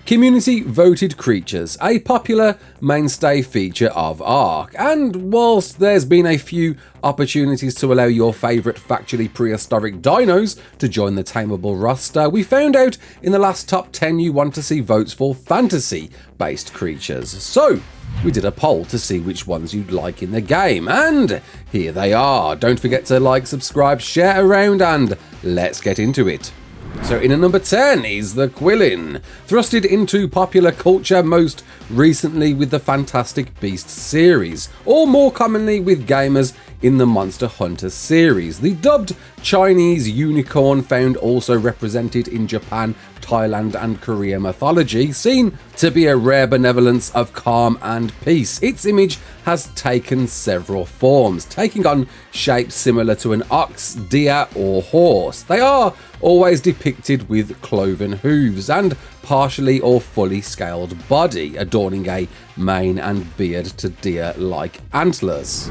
Community voted creatures, a popular mainstay feature of ARK, and whilst there's been a few opportunities to allow your favourite factually prehistoric dinos to join the tameable roster, we found out in the last top 10 you want to see votes for fantasy-based creatures. So we did a poll to see which ones you'd like in the game, and here they are. Don't forget to like, subscribe, share around, and let's get into it. So in at number 10 is the Quilin, thrusted into popular culture most recently with the Fantastic Beasts series, or more commonly with gamers in the Monster Hunter series. The dubbed Chinese unicorn, found also represented in Japan, Thailand and Korea mythology, seen to be a rare benevolence of calm and peace. Its image has taken several forms, taking on shapes similar to an ox, deer or horse. They are always depicted with cloven hooves and partially or fully scaled body, adorning a mane and beard to deer-like antlers.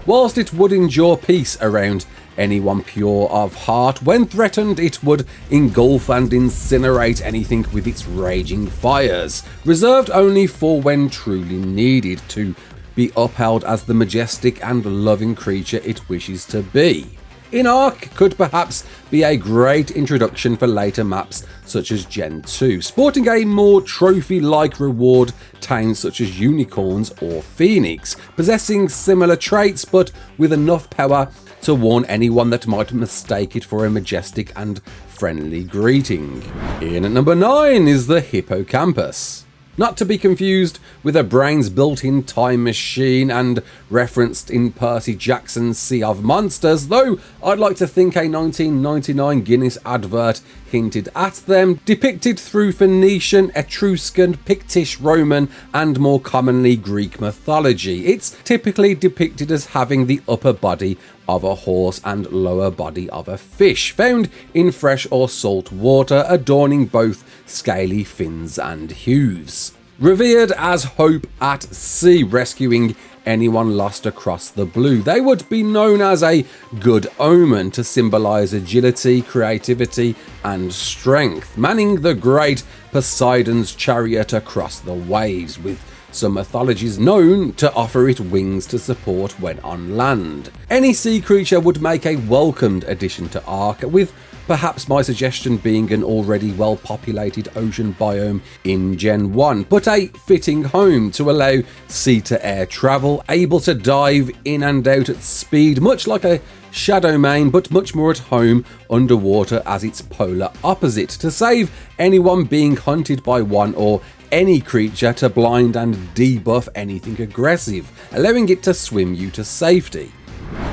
Whilst it would endure peace around anyone pure of heart, when threatened it would engulf and incinerate anything with its raging fires, reserved only for when truly needed to be upheld as the majestic and loving creature it wishes to be. In ARK could perhaps be a great introduction for later maps such as Gen 2, sporting a more trophy-like reward towns such as unicorns or phoenix, possessing similar traits but with enough power to warn anyone that might mistake it for a majestic and friendly greeting. In at number 9 is the Hippocampus. Not to be confused with a brains built-in time machine and referenced in Percy Jackson's Sea of Monsters, though I'd like to think a 1999 Guinness advert hinted at them, depicted through Phoenician, Etruscan, Pictish, Roman and more commonly Greek mythology. It's typically depicted as having the upper body of a horse and lower body of a fish, found in fresh or salt water, adorning both scaly fins and hooves. Revered as hope at sea, rescuing anyone lost across the blue, they would be known as a good omen to symbolise agility, creativity and strength, manning the great Poseidon's chariot across the waves, with some mythologies known to offer it wings to support when on land. Any sea creature would make a welcomed addition to ARK, with perhaps my suggestion being an already well-populated ocean biome in Gen 1, but a fitting home to allow sea-to-air travel, able to dive in and out at speed, much like a shadow main, but much more at home underwater as its polar opposite, to save anyone being hunted by one or any creature, to blind and debuff anything aggressive, allowing it to swim you to safety.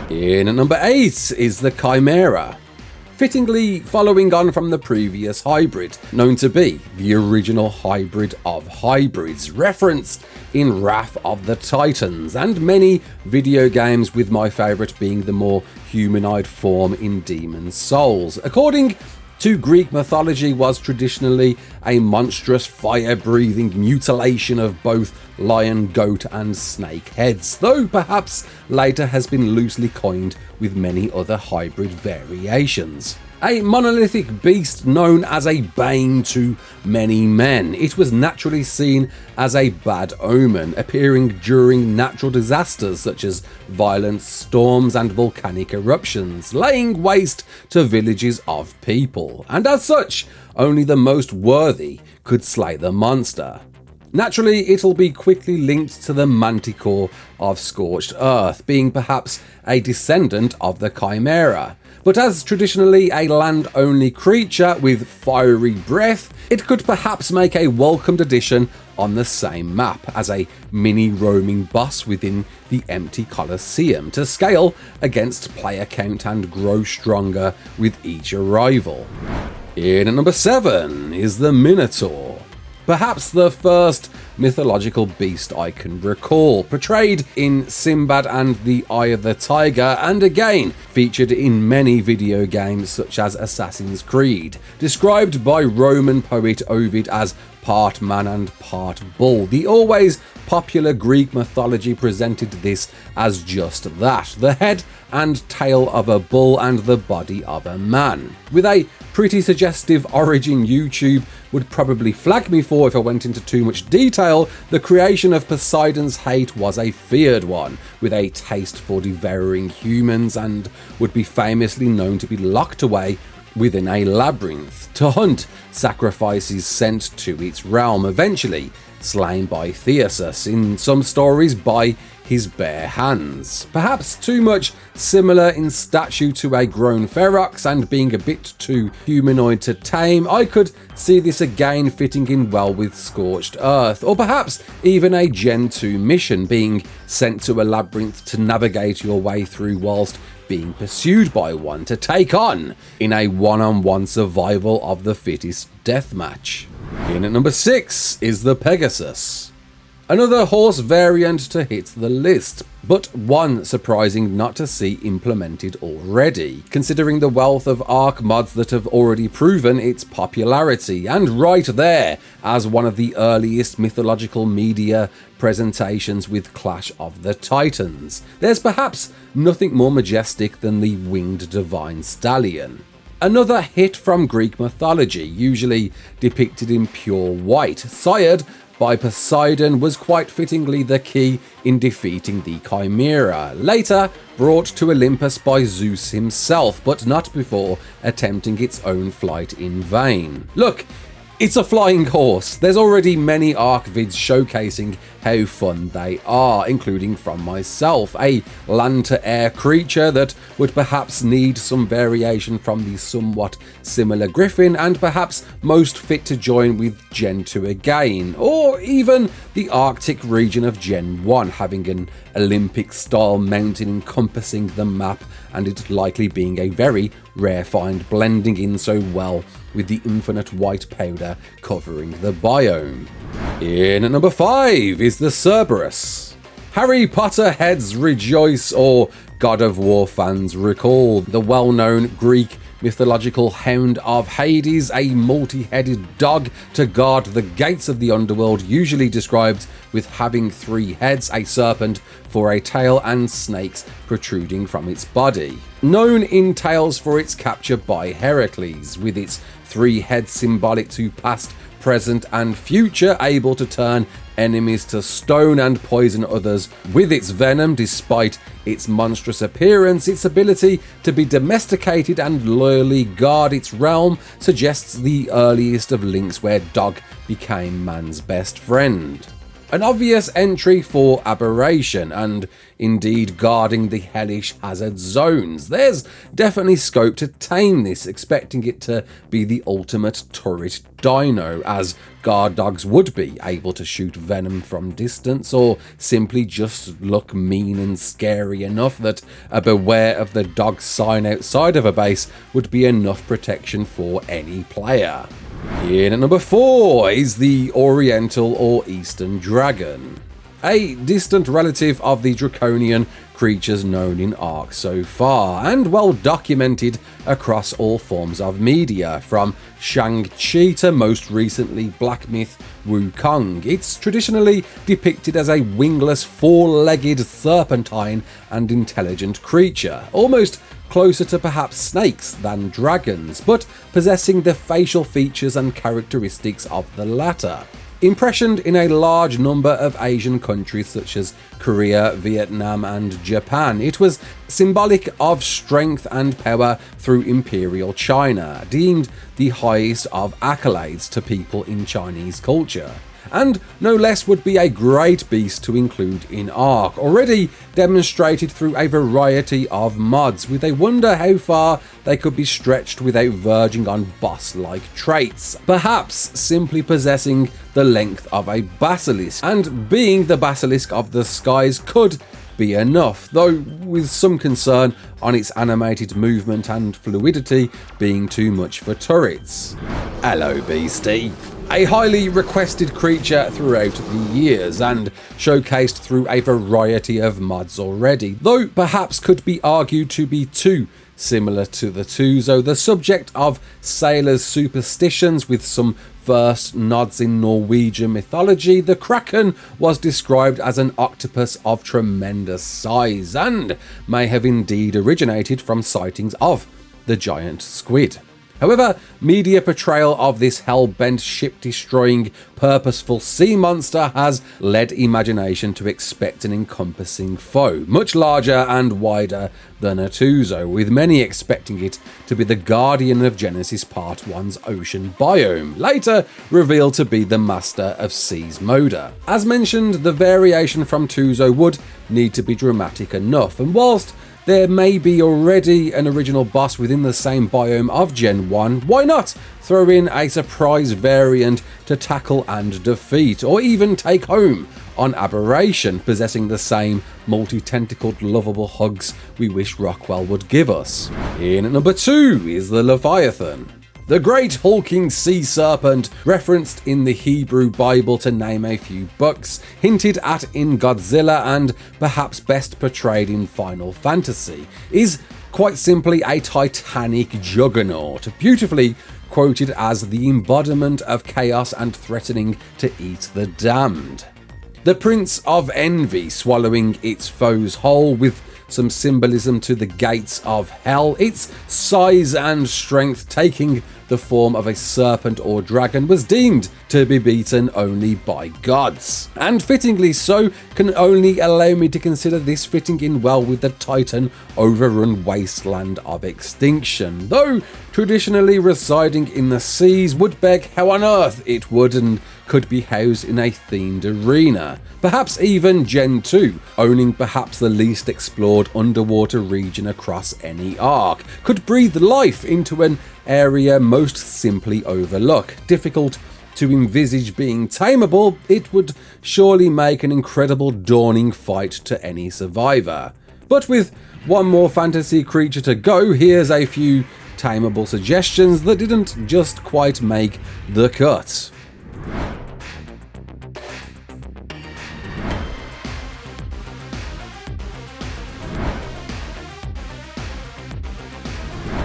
In at number 8 is the Chimera. Fittingly following on from the previous hybrid, known to be the original hybrid of hybrids, referenced in Wrath of the Titans and many video games, with my favourite being the more humanoid form in Demon's Souls. According to Greek mythology, was traditionally a monstrous fire-breathing mutilation of both lion, goat and snake heads, though perhaps later has been loosely coined with many other hybrid variations. A monolithic beast known as a bane to many men, it was naturally seen as a bad omen, appearing during natural disasters such as violent storms and volcanic eruptions, laying waste to villages of people, and as such, only the most worthy could slay the monster. Naturally, it'll be quickly linked to the Manticore of Scorched Earth, being perhaps a descendant of the Chimera. But as traditionally a land-only creature with fiery breath, it could perhaps make a welcomed addition on the same map as a mini roaming boss within the empty Colosseum, to scale against player count and grow stronger with each arrival. In at number 7 is the Minotaur. Perhaps the first mythological beast I can recall, portrayed in Sinbad and the Eye of the Tiger, and again featured in many video games such as Assassin's Creed, described by Roman poet Ovid as part man and part bull. The always popular Greek mythology presented this as just that, the head and tail of a bull and the body of a man. With a pretty suggestive origin YouTube would probably flag me for if I went into too much detail, the creation of Poseidon's hate was a feared one, with a taste for devouring humans, and would be famously known to be locked away within a labyrinth to hunt sacrifices sent to its realm, eventually slain by Theseus, in some stories by his bare hands. Perhaps too much similar in stature to a grown ferox and being a bit too humanoid to tame, I could see this again fitting in well with Scorched Earth, or perhaps even a Gen 2 mission, being sent to a labyrinth to navigate your way through whilst being pursued by one to take on in a one-on-one survival of the fittest deathmatch. In at number 6 is the Pegasus. Another horse variant to hit the list, but one surprising not to see implemented already, considering the wealth of ARK mods that have already proven its popularity, and right there as one of the earliest mythological media presentations with Clash of the Titans. There's perhaps nothing more majestic than the winged divine stallion. Another hit from Greek mythology, usually depicted in pure white, sired by Poseidon, was quite fittingly the key in defeating the Chimera, later brought to Olympus by Zeus himself, but not before attempting its own flight in vain. Look, it's a flying horse. There's already many ARK vids showcasing how fun they are, including from myself, a land-to-air creature that would perhaps need some variation from the somewhat similar Griffin, and perhaps most fit to join with Gen 2 again, or even the Arctic region of Gen 1, having an Olympic-style mountain encompassing the map, and it likely being a very rare find, blending in so well with the infinite white powder covering the biome. In at number 5 is the Cerberus. Harry Potter heads rejoice, or God of War fans recall the well-known Greek mythological Hound of Hades, a multi-headed dog to guard the gates of the underworld, usually described with having 3 heads, a serpent for a tail, and snakes protruding from its body. Known in tales for its capture by Heracles, with its 3 heads symbolic to past, present, and future, able to turn enemies to stone and poison others with its venom. Despite its monstrous appearance, its ability to be domesticated and loyally guard its realm suggests the earliest of links where dog became man's best friend. An obvious entry for aberration, and indeed guarding the hellish hazard zones. There's definitely scope to tame this, expecting it to be the ultimate turret dino, as guard dogs would be able to shoot venom from distance, or simply just look mean and scary enough that a beware of the dog sign outside of a base would be enough protection for any player. In at number 4 is the Oriental or Eastern Dragon, a distant relative of the draconian creatures known in ARK so far, and well documented across all forms of media, from Shang-Chi to most recently Black Myth Wukong. It's traditionally depicted as a wingless, 4-legged serpentine and intelligent creature, almost closer to perhaps snakes than dragons, but possessing the facial features and characteristics of the latter. Impressioned in a large number of Asian countries such as Korea, Vietnam, and Japan, it was symbolic of strength and power through Imperial China, deemed the highest of accolades to people in Chinese culture. And no less would be a great beast to include in ARK, already demonstrated through a variety of mods, with a wonder how far they could be stretched without verging on boss-like traits, perhaps simply possessing the length of a basilisk, and being the basilisk of the skies could be enough, though with some concern on its animated movement and fluidity being too much for turrets. Hello, beastie. A highly requested creature throughout the years, and showcased through a variety of mods already, though perhaps could be argued to be too similar to the Tuzo, the subject of sailors' superstitions with some first nods in Norwegian mythology, the Kraken was described as an octopus of tremendous size and may have indeed originated from sightings of the giant squid. However, media portrayal of this hell-bent, ship-destroying, purposeful sea monster has led imagination to expect an encompassing foe, much larger and wider than a Tuzo, with many expecting it to be the guardian of Genesis Part 1's ocean biome, later revealed to be the master of seas Moda. As mentioned, the variation from Tuzo would need to be dramatic enough, and whilst there may be already an original boss within the same biome of Gen 1, why not throw in a surprise variant to tackle and defeat, or even take home on Aberration, possessing the same multi-tentacled lovable hugs we wish Rockwell would give us. In at number 2 is the Leviathan. The great hulking sea serpent, referenced in the Hebrew Bible to name a few books, hinted at in Godzilla, and perhaps best portrayed in Final Fantasy, is quite simply a titanic juggernaut, beautifully quoted as the embodiment of chaos and threatening to eat the damned. The Prince of Envy swallowing its foes whole, with some symbolism to the gates of hell, its size and strength taking the form of a serpent or dragon, was deemed to be beaten only by gods. And fittingly so, can only allow me to consider this fitting in well with the Titan overrun wasteland of extinction, though traditionally residing in the seas would beg how on earth it would and could be housed in a themed arena. Perhaps even Gen 2, owning perhaps the least explored underwater region across any ARK, could breathe life into an area most simply overlook. Difficult to envisage being tameable, it would surely make an incredible dawning fight to any survivor. But with one more fantasy creature to go, here's a few tameable suggestions that didn't just quite make the cut.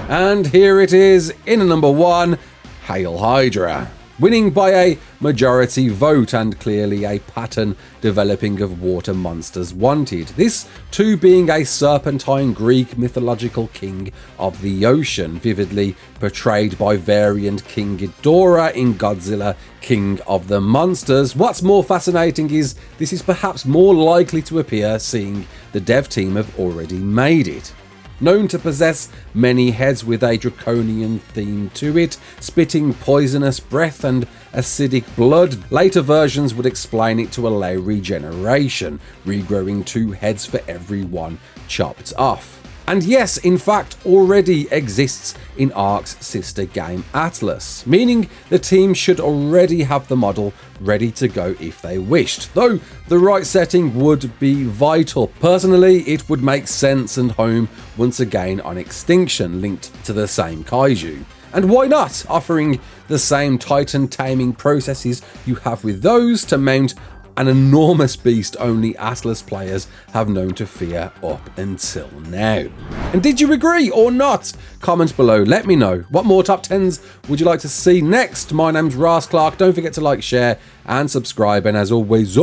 And here it is in a number 1, Hail Hydra. Winning by a majority vote and clearly a pattern developing of water monsters wanted. This too being a serpentine Greek mythological king of the ocean, vividly portrayed by variant King Ghidorah in Godzilla King of the Monsters. What's more fascinating is this is perhaps more likely to appear, seeing the dev team have already made it. Known to possess many heads with a draconian theme to it, spitting poisonous breath and acidic blood, later versions would explain it to allow regeneration, regrowing 2 heads for every one chopped off. And yes, in fact, already exists in ARK's sister game Atlas, meaning the team should already have the model ready to go if they wished, though the right setting would be vital. Personally, it would make sense and home once again on Extinction, linked to the same kaiju. And why not, offering the same titan taming processes you have with those to mount an enormous beast only Atlas players have known to fear up until now. And did you agree or not? Comment below, let me know. What more top 10s would you like to see next? My name's Raasclark. Don't forget to like, share and subscribe, and as always,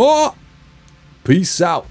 peace out.